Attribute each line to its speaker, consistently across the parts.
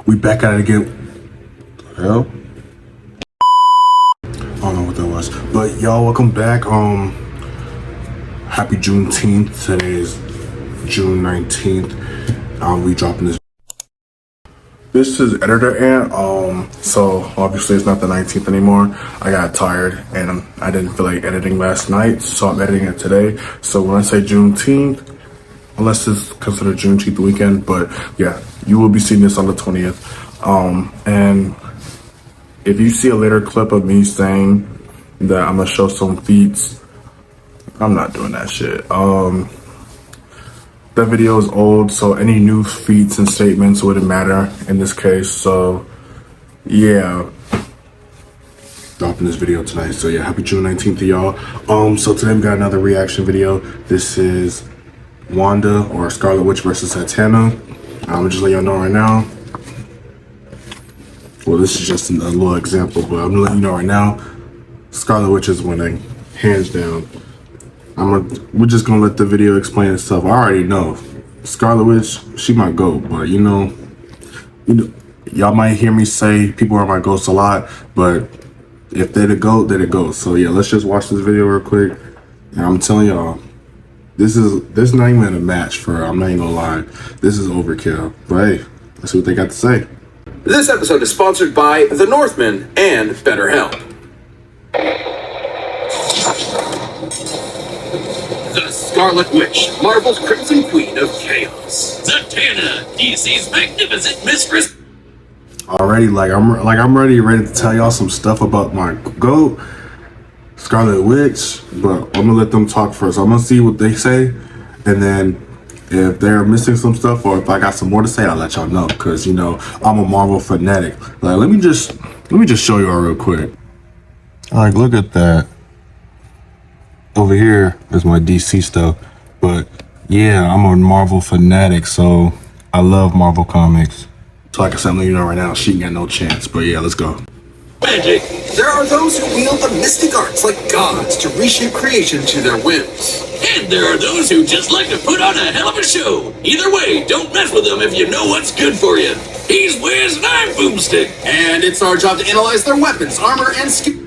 Speaker 1: We back at it again. What the hell? I don't know what that was. But y'all, welcome back. Happy Juneteenth. Today is June 19th. We dropping this. This is editor Ant. So obviously it's not the 19th anymore. I got tired and I didn't feel like editing last night, so I'm editing it today. So when I say Juneteenth, unless it's considered Juneteenth weekend, but yeah, you will be seeing this on the 20th. And if you see a later clip of me saying that I'm gonna show some feats, I'm not doing that shit. That video is old, so any new feats and statements wouldn't matter in this case. So yeah, dropping this video tonight. So yeah, happy June 19th to y'all. So today we got another reaction video. This is Wanda or Scarlet Witch versus Zatanna. I'm just letting y'all know right now. Well, this is just a little example, but I'm gonna let you know right now, Scarlet Witch is winning, hands down. We're just gonna let the video explain itself. I already know Scarlet Witch, she might go, but you know, y'all might hear me say people are my ghosts a lot, but if they're the GOAT, they're the GOAT. So yeah, let's just watch this video real quick. And I'm telling y'all, this is not even a match for her. I'm not even gonna lie. This is overkill. But hey, let's see what they got to say.
Speaker 2: This episode is sponsored by The Northman and BetterHelp. The Scarlet Witch, Marvel's Crimson Queen of Chaos.
Speaker 3: Zatanna, DC's magnificent mistress.
Speaker 1: Already, I'm ready to tell y'all some stuff about my GOAT, Scarlet Witch, but I'm gonna let them talk first. I'm gonna see what they say, and then if they're missing some stuff or if I got some more to say, I'll let y'all know. Cause you know I'm a Marvel fanatic. Like let me just show y'all real quick. Like look at that. Over here is my DC stuff, but yeah, I'm a Marvel fanatic, so I love Marvel comics. So like I said, I'm letting you know right now, she ain't got no chance. But yeah, let's go.
Speaker 3: Magic.
Speaker 2: There are those who wield the mystic arts like gods to reshape creation to their whims.
Speaker 3: And there are those who just like to put on a hell of a show. Either way, don't mess with them if you know what's good for you. He's Wiz and I'm Boomstick.
Speaker 2: And it's our job to analyze their weapons, armor, and skill.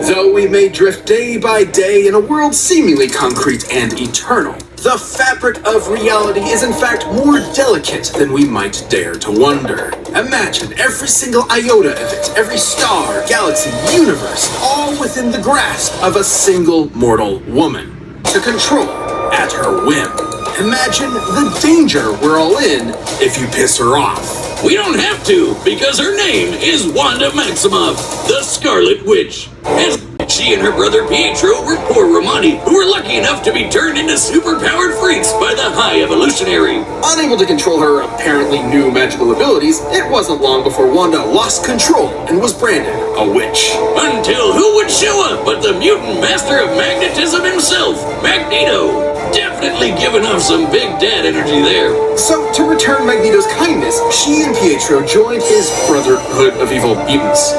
Speaker 2: Though we may drift day by day in a world seemingly concrete and eternal, the fabric of reality is in fact more delicate than we might dare to wonder. Imagine every single iota of it, every star, galaxy, universe, all within the grasp of a single mortal woman, to control at her whim. Imagine the danger we're all in if you piss her off.
Speaker 3: We don't have to, because her name is Wanda Maximoff, the Scarlet Witch. And she and her brother Pietro were poor Romani, who were lucky enough to be turned into super-powered freaks by the High Evolutionary.
Speaker 2: Unable to control her apparently new magical abilities, it wasn't long before Wanda lost control and was branded a witch.
Speaker 3: Until who would show up but the mutant master of magnetism himself, Magneto. Definitely giving off some big dad energy there.
Speaker 2: So, to return Magneto's kindness, she and Pietro joined his Brotherhood of Evil Mutants.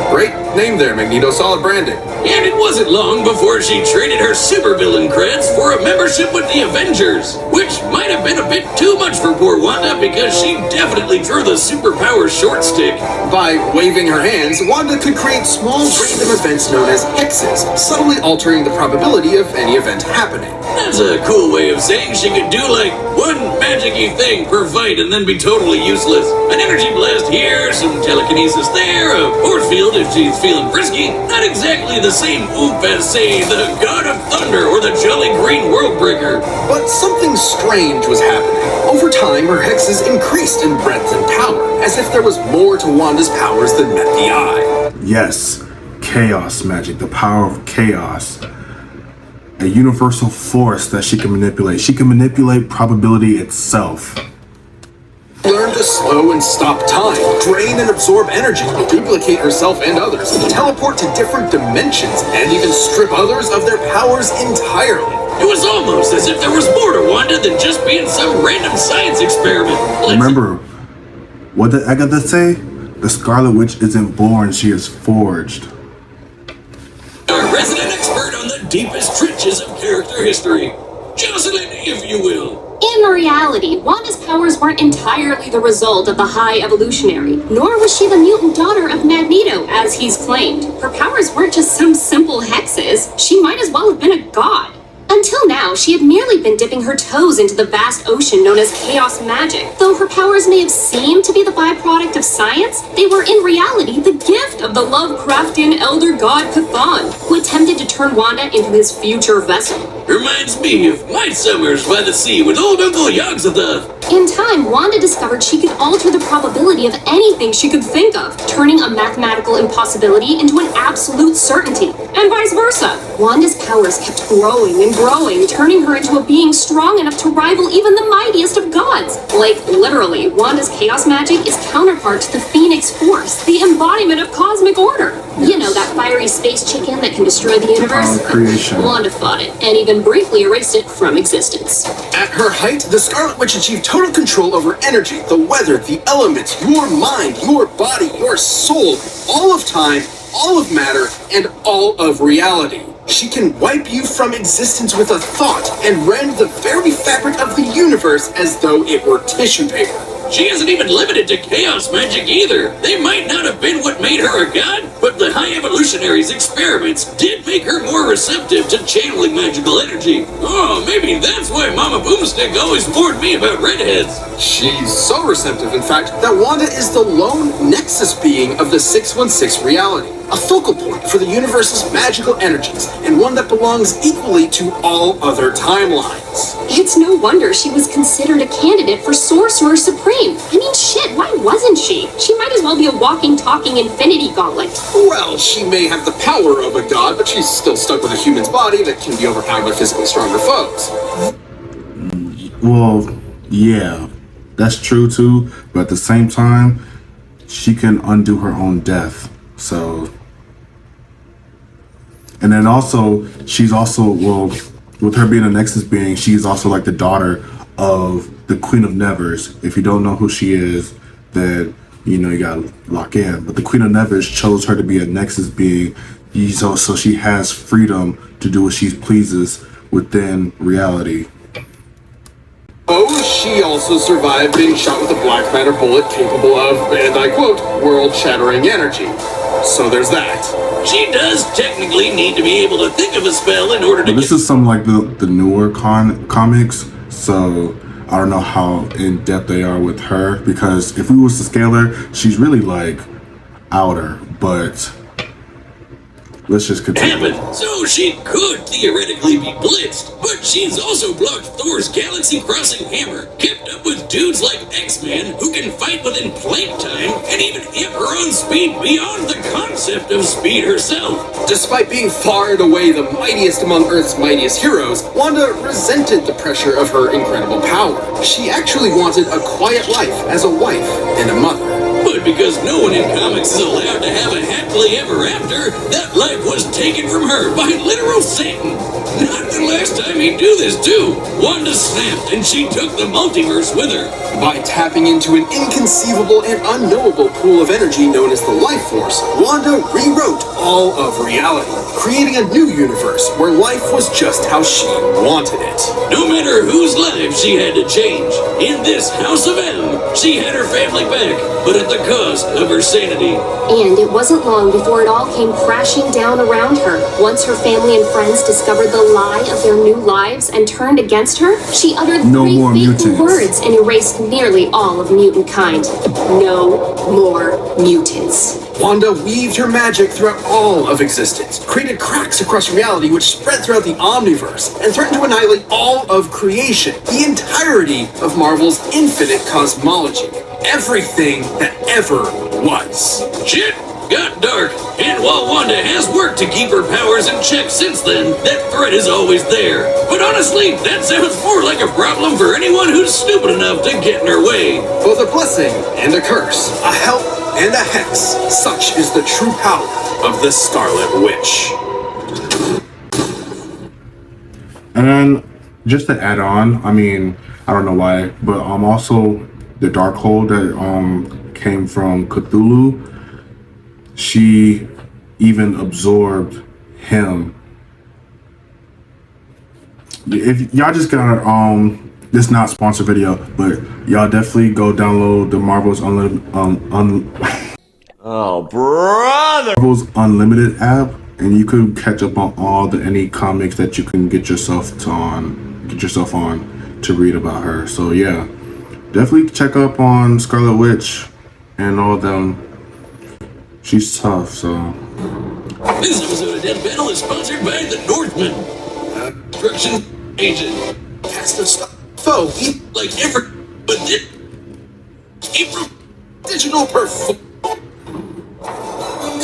Speaker 2: Great name there, Magneto. Solid branding.
Speaker 3: And it wasn't long before she traded her supervillain creds for a membership with the Avengers, which might have been a bit too much for poor Wanda because she definitely threw the superpower short stick.
Speaker 2: By waving her hands, Wanda could create small random events known as hexes, subtly altering the probability of any event happening.
Speaker 3: That's a cool way of saying she could do like one magic-y thing per fight and then be totally useless. An energy blast here, some telekinesis there, a force field if she's feeling frisky. Not exactly the same oop as, say, the God of Thunder or the Jolly Green Worldbreaker.
Speaker 2: But something strange was happening. Over time, her hexes increased in breadth and power, as if there was more to Wanda's powers than met the eye.
Speaker 1: Yes, chaos magic, the power of chaos. A universal force that she can manipulate. She can manipulate probability itself.
Speaker 2: Learn to slow and stop time, drain and absorb energy, duplicate herself and others, teleport to different dimensions, and even strip others of their powers entirely.
Speaker 3: It was almost as if there was more to Wanda than just being some random science experiment.
Speaker 1: Remember, what did Agatha say? The Scarlet Witch isn't born, she is forged.
Speaker 3: Our resident expert on the deepest trenches of character history. Jocelyn, if you will.
Speaker 4: In reality, Wanda's powers weren't entirely the result of the High Evolutionary, nor was she the mutant daughter of Magneto, as he's claimed. Her powers weren't just some simple hexes. She might as well have been a god. Until now, she had merely been dipping her toes into the vast ocean known as chaos magic. Though her powers may have seemed to be the byproduct of science, they were in reality the gift of the Lovecraftian elder god Cthon, who attempted to turn Wanda into his future vessel.
Speaker 3: Reminds me of my summers by the sea with old Uncle Yogg-Sothoth.
Speaker 4: In time, Wanda discovered she could alter the probability of anything she could think of, turning a mathematical impossibility into an absolute certainty, and vice versa. Wanda's powers kept growing and growing, turning her into a being strong enough to rival even the mightiest of gods. Like, literally, Wanda's chaos magic is counterpart to the Phoenix Force, the embodiment of cosmic order. You know, that fiery space chicken that can destroy the universe?
Speaker 1: Creation.
Speaker 4: Wanda fought it, and even briefly erased it from existence.
Speaker 2: At her height, the Scarlet Witch achieved total control over energy, the weather, the elements, your mind, your body, your soul, all of time, all of matter, and all of reality. She can wipe you from existence with a thought and rend the very fabric of the universe as though it were tissue paper.
Speaker 3: She isn't even limited to chaos magic either. They might not have been what made her a god, but the High Evolutionary's experiments did make her more receptive to channeling magical energy. Oh, maybe that's why Mama Boomstick always warned me about redheads.
Speaker 2: She's so receptive, in fact, that Wanda is the lone nexus being of the 616 reality, a focal point for the universe's magical energies, and one that belongs equally to all other timelines.
Speaker 4: It's no wonder she was considered a candidate for Sorcerer Supreme. I mean, shit, why wasn't she? She might as well be a walking, talking Infinity Gauntlet.
Speaker 2: Well, she may have the power of a god, but she's still stuck with a human's body that can be overpowered by physically stronger foes.
Speaker 1: Well, yeah, that's true too. But at the same time, she can undo her own death. So, and then also, she's also, well, with her being a Nexus being, she's also like the daughter of the Queen of Nevers. If you don't know who she is, then you know you gotta lock in. But the Queen of Nevers chose her to be a Nexus being, so she has freedom to do what she pleases within reality.
Speaker 2: Oh, she also survived being shot with a black matter bullet capable of, and I quote, world-shattering energy. So there's that.
Speaker 3: She does technically need to be able to think of a spell in order to
Speaker 1: This is some like the newer comics, so I don't know how in depth they are with her, because if we was to scale her, she's really like outer, but let's just continue.
Speaker 3: happen, so she could theoretically be blitzed, but she's also blocked Thor's galaxy-crossing hammer, kept up with dudes like X-Men who can fight within plank time, and even hit her own speed beyond the concept of speed herself.
Speaker 2: Despite being far and away the mightiest among Earth's mightiest heroes, Wanda resented the pressure of her incredible power. She actually wanted a quiet life as a wife and a mother.
Speaker 3: But because no one in comics is allowed to have a happily ever after, that life was taken from her by literal Satan. Not the last time he'd do this too. Wanda snapped and she took the multiverse with her.
Speaker 2: By tapping into an inconceivable and unknowable pool of energy known as the Life Force, Wanda rewrote all of reality, creating a new universe where life was just how she wanted it.
Speaker 3: No matter whose life she had to change, in this House of M, she had her family back, but at the cost of her sanity.
Speaker 4: And it wasn't long before it all came crashing down around her. Once her family and friends discovered the lie of their new lives and turned against her, she uttered
Speaker 1: No
Speaker 4: three
Speaker 1: more
Speaker 4: fateful
Speaker 1: mutants.
Speaker 4: words and erased nearly all of mutant kind. No more mutants.
Speaker 2: Wanda weaved her magic throughout all of existence, created cracks across reality which spread throughout the Omniverse, and threatened to annihilate all of creation, the entirety of Marvel's infinite cosmology, everything that ever was.
Speaker 3: Shit got dark, and while Wanda has worked to keep her powers in check since then, that threat is always there. But honestly, that sounds more like a problem for anyone who's stupid enough to get in her way.
Speaker 2: Both a blessing and a curse, a help and a hex, such is the true power of the Scarlet Witch.
Speaker 1: And then just to add on, I mean, I don't know why, but also the Darkhold that came from Cthulhu, she even absorbed him. If y'all just gotta this is not a sponsored video, but y'all definitely go download the Marvel's Marvel's Unlimited app, and you could catch up on all the any comics that you can get yourself on to read about her. So yeah, definitely check up on Scarlet Witch and all them. She's tough, so.
Speaker 3: This episode of Dead Panel is sponsored by The Northman. Construction agent.
Speaker 2: Cast of stuff. Foe.
Speaker 3: Like ever, but this.
Speaker 2: Digital performance.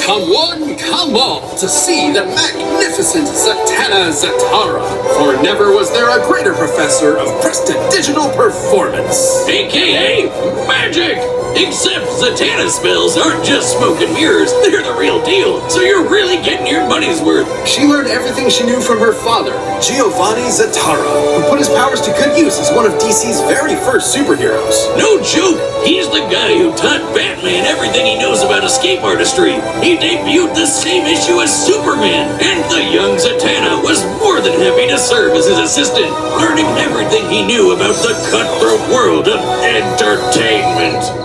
Speaker 2: Come one, come all, to see the magnificent Zatanna Zatara. For never was there a greater professor of prestidigital performance.
Speaker 3: AKA magic! Except Zatanna spells aren't just smoke and mirrors, they're the real deal, so you're really getting your money's worth.
Speaker 2: She learned everything she knew from her father, Giovanni Zatara, who put his powers to good use as one of DC's very first superheroes.
Speaker 3: No joke, he's the guy who taught Batman everything he knows about escape artistry. He debuted the same issue as Superman, and the young Zatanna was more than happy to serve as his assistant, learning everything he knew about the cutthroat world of entertainment.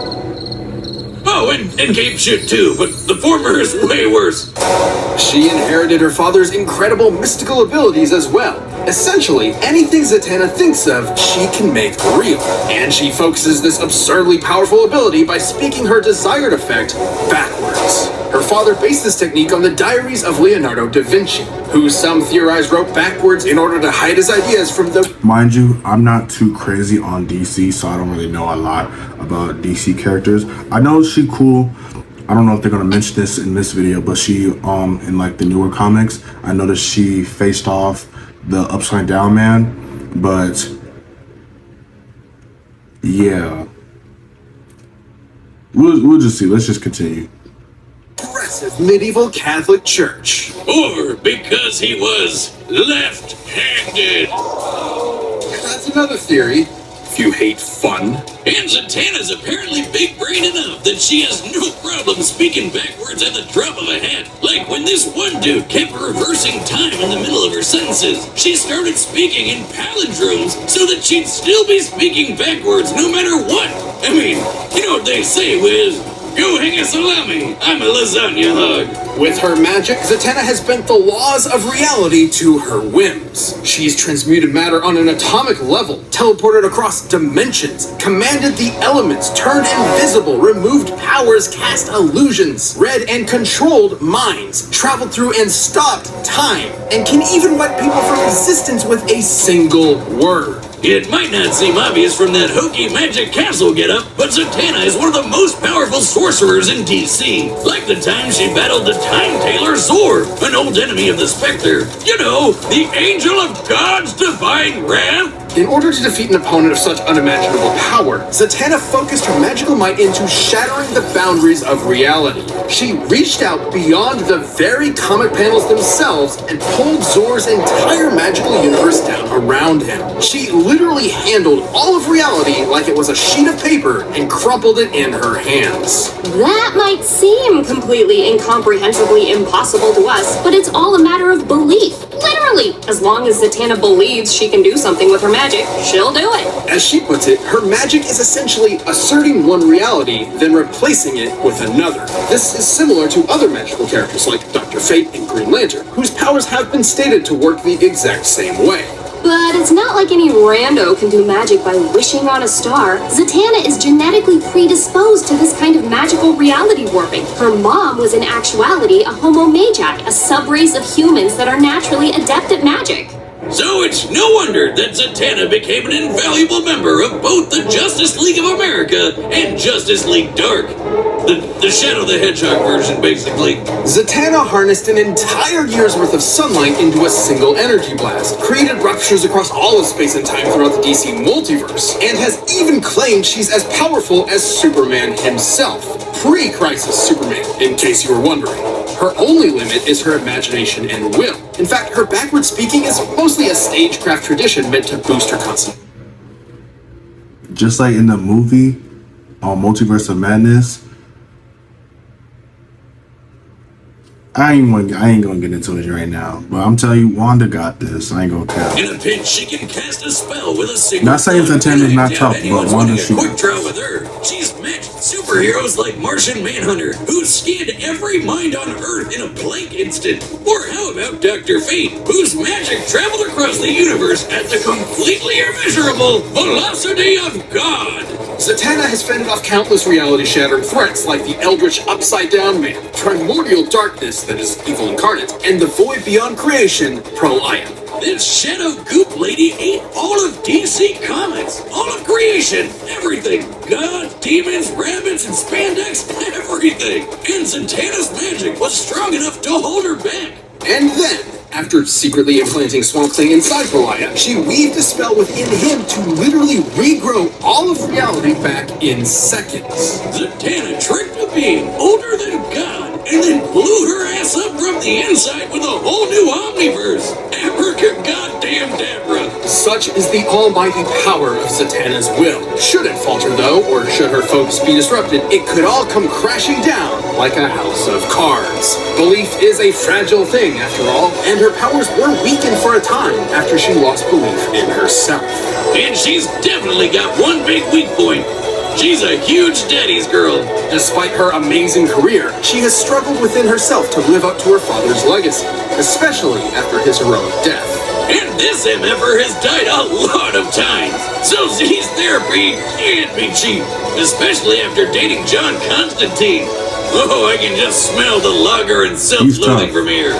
Speaker 3: Oh, and cape shit too, but the former is way worse.
Speaker 2: She inherited her father's incredible mystical abilities as well. Essentially, anything Zatanna thinks of, she can make real. And she focuses this absurdly powerful ability by speaking her desired effect backwards. Her father based this technique on the diaries of Leonardo da Vinci, who some theorize wrote backwards in order to hide his ideas from the...
Speaker 1: Mind you, I'm not too crazy on DC, so I don't really know a lot about DC characters. I know she's cool. I don't know if they're gonna mention this in this video, but she in like the newer comics, I noticed she faced off the Upside Down Man, but yeah, we'll just see. Let's just continue.
Speaker 2: Progressive medieval Catholic Church.
Speaker 3: Or because he was left-handed.
Speaker 2: That's another theory. If you hate fun.
Speaker 3: And Zatanna's apparently big-brained enough that she has no problem speaking backwards at the drop of a hat. Like when this one dude kept reversing time in the middle of her sentences, she started speaking in palindromes so that she'd still be speaking backwards no matter what. I mean, you know what they say, Wiz? Go hang a salami, I'm a lasagna hug.
Speaker 2: With her magic, Zatanna has bent the laws of reality to her whims. She's transmuted matter on an atomic level, teleported across dimensions, commanded the elements, turned invisible, removed powers, cast illusions, read and controlled minds, traveled through and stopped time, and can even wipe people from existence with a single word.
Speaker 3: It might not seem obvious from that hokey magic castle getup, but Zatanna is one of the most powerful sorcerers in DC. Like the time she battled the Time Tailor Zor, an old enemy of the Spectre. You know, the angel of God's divine wrath.
Speaker 2: In order to defeat an opponent of such unimaginable power, Zatanna focused her magical might into shattering the boundaries of reality. She reached out beyond the very comic panels themselves and pulled Zor's entire magical universe down around him. She literally handled all of reality like it was a sheet of paper and crumpled it in her hands.
Speaker 4: That might seem completely incomprehensibly impossible to us, but it's all a matter of belief. Literally, as long as Zatanna believes she can do something with her magic, she'll do it.
Speaker 2: As she puts it, her magic is essentially asserting one reality, then replacing it with another. This is similar to other magical characters like Dr. Fate and Green Lantern, whose powers have been stated to work the exact same way.
Speaker 4: But it's not like any rando can do magic by wishing on a star. Zatanna is genetically predisposed to this kind of magical reality warping. Her mom was in actuality a Homo Magi, a subrace of humans that are naturally adept at magic.
Speaker 3: So it's no wonder that Zatanna became an invaluable member of both the Justice League of America and Justice League Dark. The Shadow the Hedgehog version, basically.
Speaker 2: Zatanna harnessed an entire year's worth of sunlight into a single energy blast, created ruptures across all of space and time throughout the DC multiverse, and has even claimed she's as powerful as Superman himself. Pre-Crisis Superman, in case you were wondering. Her only limit is her imagination and will. In fact, her backward speaking is mostly a stagecraft tradition meant to boost her concentration.
Speaker 1: Just like in the movie, Multiverse of Madness, I ain't gonna get into it right now. But I'm telling you, Wanda got this. I ain't gonna tell.
Speaker 3: In a pinch, she can cast a spell with a single.
Speaker 1: Not saying
Speaker 3: thought.
Speaker 1: Zatanna's not tough, but
Speaker 3: Anyone's
Speaker 1: Wanda,
Speaker 3: wanting a
Speaker 1: she-
Speaker 3: quick draw with her. She's matched superheroes like Martian Manhunter, who scanned every mind on Earth in a blank instant. Or how about Dr. Fate, whose magic traveled across the universe at the completely immeasurable velocity of God?
Speaker 2: Zatanna has fended off countless reality-shattering threats like the Eldritch Upside-Down Man, Primordial Darkness that is evil incarnate, and the Void Beyond Creation, Pro-Aya.
Speaker 3: This shadow goop lady ate all of DC Comics, all of creation, everything. Gods, demons, rabbits, and spandex, everything. And Zatanna's magic was strong enough to hold her back.
Speaker 2: And then, after secretly implanting Swamp Thing inside Pro-Aya, she weaved a spell within him to literally regrow all of reality back in seconds.
Speaker 3: Zatanna tricked a being older than God, and then blew her ass up from the inside with a whole new omniverse. Abracadabracadabra.
Speaker 2: Such is the almighty power of Zatanna's will. Should it falter though, or should her focus be disrupted, it could all come crashing down like a house of cards. Belief is a fragile thing after all, and her powers were weakened for a time after she lost belief in herself.
Speaker 3: And she's definitely got one big weak point. She's a huge daddy's girl.
Speaker 2: Despite her amazing career, she has struggled within herself to live up to her father's legacy, especially after his heroic death.
Speaker 3: And this MFer has died a lot of times. So Z's therapy can't be cheap. Especially after dating John Constantine. Oh, I can just smell the lager and self-loathing
Speaker 1: tough.
Speaker 3: from here.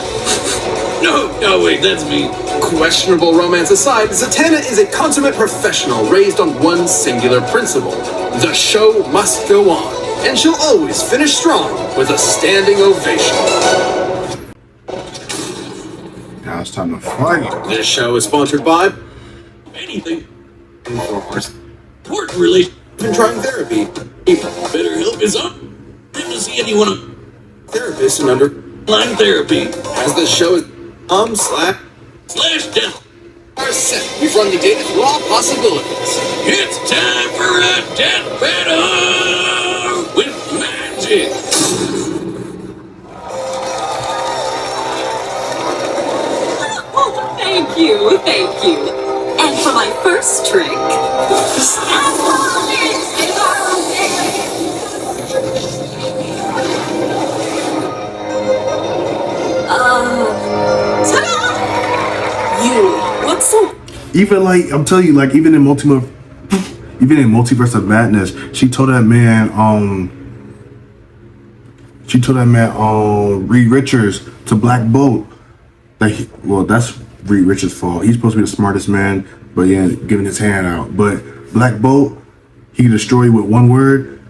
Speaker 3: No, wait, that's me.
Speaker 2: Questionable romance aside, Zatanna is a consummate professional raised on one singular principle. The show must go on, and she'll always finish strong with a standing ovation.
Speaker 1: Now it's time to fight.
Speaker 2: This show is sponsored by
Speaker 3: Anything.
Speaker 2: Informers.
Speaker 3: Important relation.
Speaker 2: Been trying therapy.
Speaker 3: Better help is up. Time to see anyone on
Speaker 2: Therapist and under
Speaker 3: line therapy.
Speaker 2: as this show is
Speaker 3: /death.
Speaker 2: are set. We've run the data through all possibilities.
Speaker 3: It's time for a death battle with magic.
Speaker 5: Oh, thank you, thank you. And for my first trick, ta-da! You look so
Speaker 1: Even like I'm telling you, like even in Multiverse of Madness, she told that man, Reed Richards to Black Bolt that that's Reed Richards' fault. He's supposed to be the smartest man, but yeah, giving his hand out. But Black Bolt, he can destroy you with one word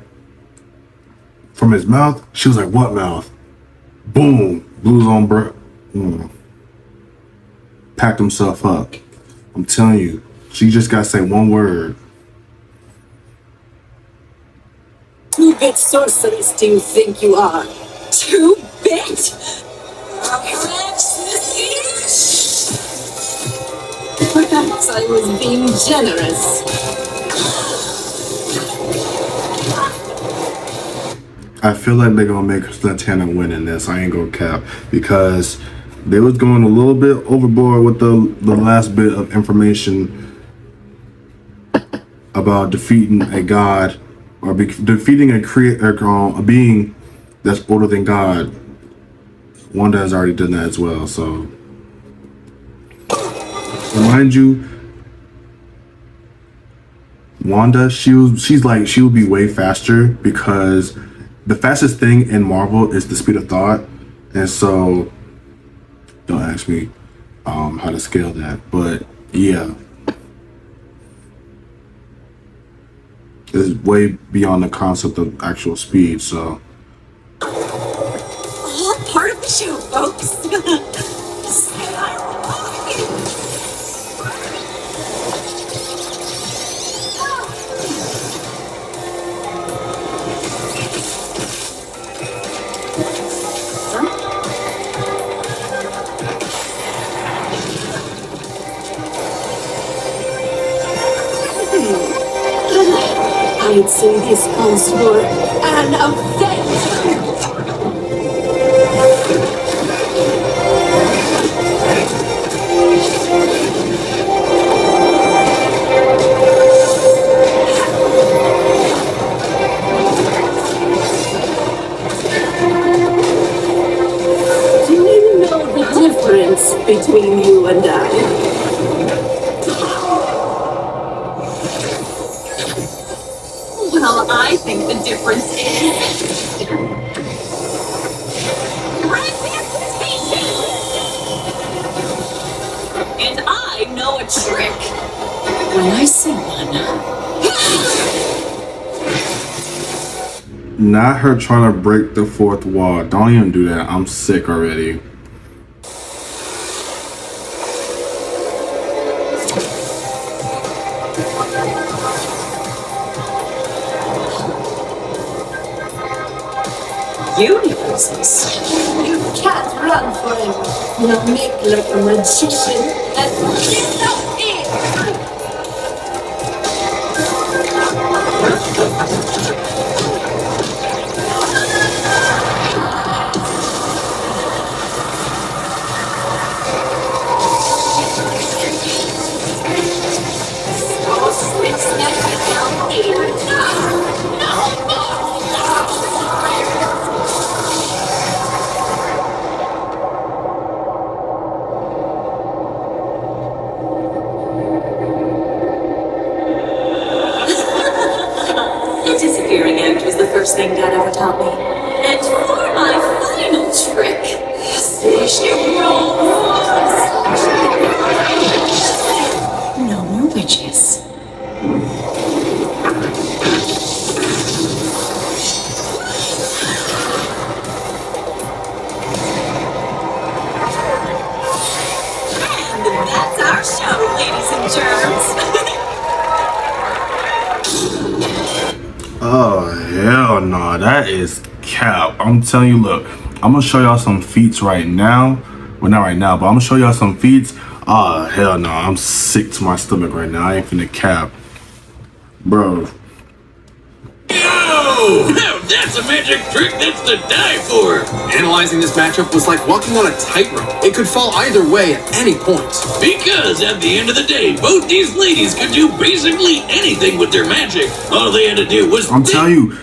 Speaker 1: from his mouth. She was like, "What mouth?" Boom, blew his own breath. Packed himself up. I'm telling you, she just gotta say one word.
Speaker 5: two-bit sorceress do you think you are? Two-bit? Perhaps I was being generous.
Speaker 1: I feel like they're gonna make Zatanna win in this. I ain't gonna cap, because they was going a little bit overboard with the last bit of information about defeating a god or defeating a being that's older than God. Wanda has already done that as well. So, remind you, Wanda, she would be way faster, because the fastest thing in Marvel is the speed of thought, and so don't ask me how to scale that, but yeah, it's way beyond the concept of actual speed. So
Speaker 5: All part of the show, folks. I'd say this calls for an event. the difference is. Precipitation! And I know a trick. When I see one.
Speaker 1: Not her trying to break the fourth wall. Don't even do that. I'm sick already.
Speaker 5: Universes.
Speaker 6: You can't run forever. Now make like a magician and disappear.
Speaker 5: So switch that down here. The disappearing act was the first thing Dad ever taught me. And for my final trick, no more witches. And that's our show, ladies and germs.
Speaker 1: Oh hell no, that is cap. I'm telling you, look, I'm gonna show y'all some feats right now. Well, not right now, but I'm gonna show y'all some feats. Oh hell no, I'm sick to my stomach right now. I ain't finna cap, bro.
Speaker 3: Yo! Now that's a magic trick that's to die for!
Speaker 2: Analyzing this matchup was like walking on a tightrope. It could fall either way at any point.
Speaker 3: Because at the end of the day, both these ladies could do basically anything with their magic. All they had to do was
Speaker 1: I'm telling you.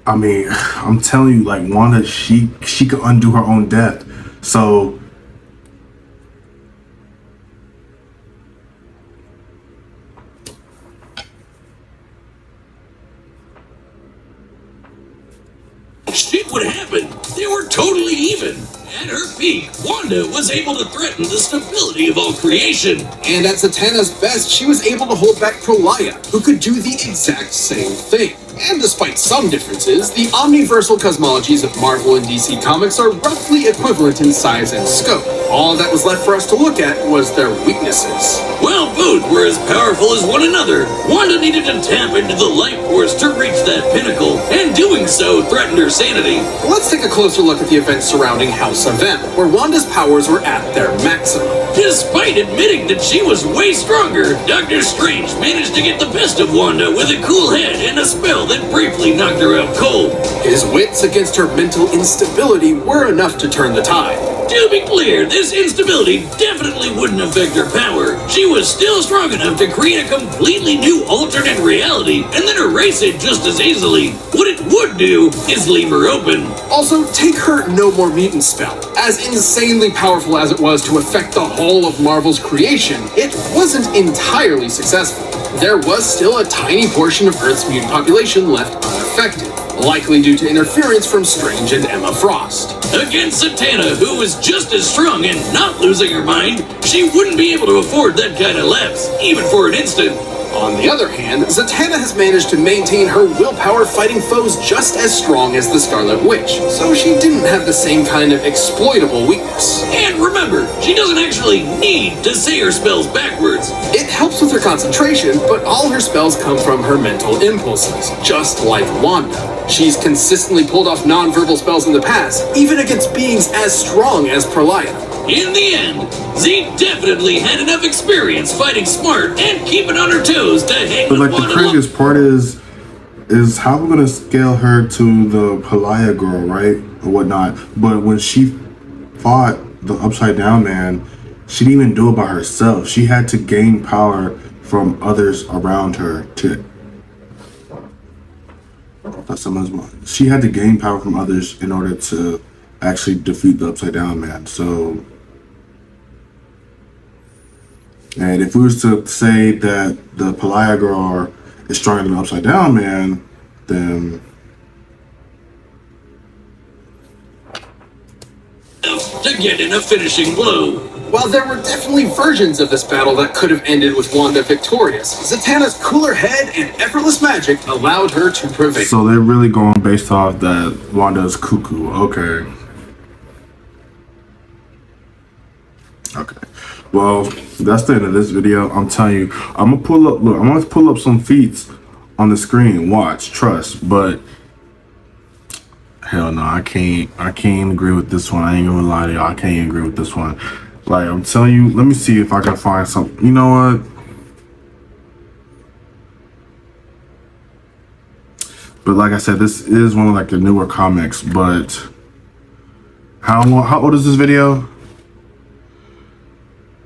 Speaker 1: I mean, I'm telling you, like Wanda, she could undo her own death. So
Speaker 3: shit would happen. They were totally even. At her peak, Wanda was able to threaten the stability of all creation.
Speaker 2: And at Zatanna's best, she was able to hold back Prolaya, who could do the exact same thing. And despite some differences, the omniversal cosmologies of Marvel and DC Comics are roughly equivalent in size and scope. All that was left for us to look at was their weaknesses.
Speaker 3: While both were as powerful as one another, Wanda needed to tap into the life force to reach that pinnacle, and doing so threatened her sanity.
Speaker 2: Let's take a closer look at the events surrounding House of M, where Wanda's powers were at their maximum.
Speaker 3: Despite admitting that she was way stronger, Doctor Strange managed to get the best of Wanda with a cool head and a spell that briefly knocked her out cold.
Speaker 2: His wits against her mental instability were enough to turn the tide.
Speaker 3: To be clear, this instability definitely wouldn't affect her power. She was still strong enough to create a completely new alternate reality and then erase it just as easily. What it would do is leave her open.
Speaker 2: Also, take her No More Mutant spell. As insanely powerful as it was to affect the whole of Marvel's creation, it wasn't entirely successful. There was still a tiny portion of Earth's mutant population left unaffected, likely due to interference from Strange and Emma Frost.
Speaker 3: Against Zatanna, who was just as strong and not losing her mind, she wouldn't be able to afford that kind of lapse, even for an instant.
Speaker 2: On the other hand, Zatanna has managed to maintain her willpower fighting foes just as strong as the Scarlet Witch, so she didn't have the same kind of exploitable weakness.
Speaker 3: And remember, she doesn't actually need to say her spells backwards.
Speaker 2: It helps with her concentration, but all her spells come from her mental impulses, just like Wanda. She's consistently pulled off non-verbal spells in the past, even against beings as strong as Prolaya.
Speaker 3: In the end, Z definitely had enough experience fighting smart and keeping on her toes to hang
Speaker 1: but
Speaker 3: with
Speaker 1: like the
Speaker 3: Wanda.
Speaker 1: craziest part is how we're gonna scale her to the Palaya girl, right? Or whatnot. But when she fought the Upside Down Man, she didn't even do it by herself. She had to gain power from others around her to that's someone's mind. She had to gain power from others in order to actually defeat the Upside Down Man. So, and if we was to say that the Palaya girl is stronger than the Upside Down Man, then
Speaker 3: to get in a finishing blow.
Speaker 2: While there were definitely versions of this battle that could have ended with Wanda victorious, Zatanna's cooler head and effortless magic allowed her to prevail.
Speaker 1: so they're really going based off that Wanda's cuckoo. Okay. Okay. Well, that's the end of this video. I'm telling you, I'm gonna pull up. Look, I'm gonna pull up some feats on the screen. Watch, trust, but. Hell no, I can't agree with this one. I ain't gonna lie to y'all. I can't agree with this one. Like, I'm telling you, let me see if I can find something. You know what? But like I said, this is one of like the newer comics, but how old is this video?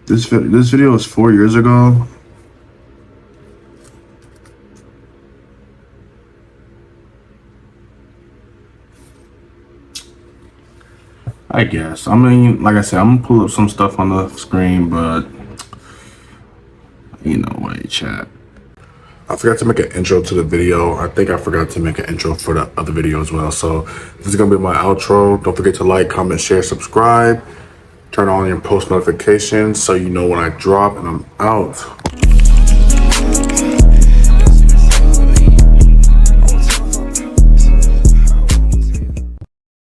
Speaker 1: This video was 4 years ago. I guess. I mean, like I said, I'm gonna pull up some stuff on the screen, but you know, wait, chat. I forgot to make an intro to the video. I think I forgot to make an intro for the other video as well. So this is gonna be my outro. Don't forget to like, comment, share, subscribe. Turn on your post notifications so you know when I drop, and I'm out.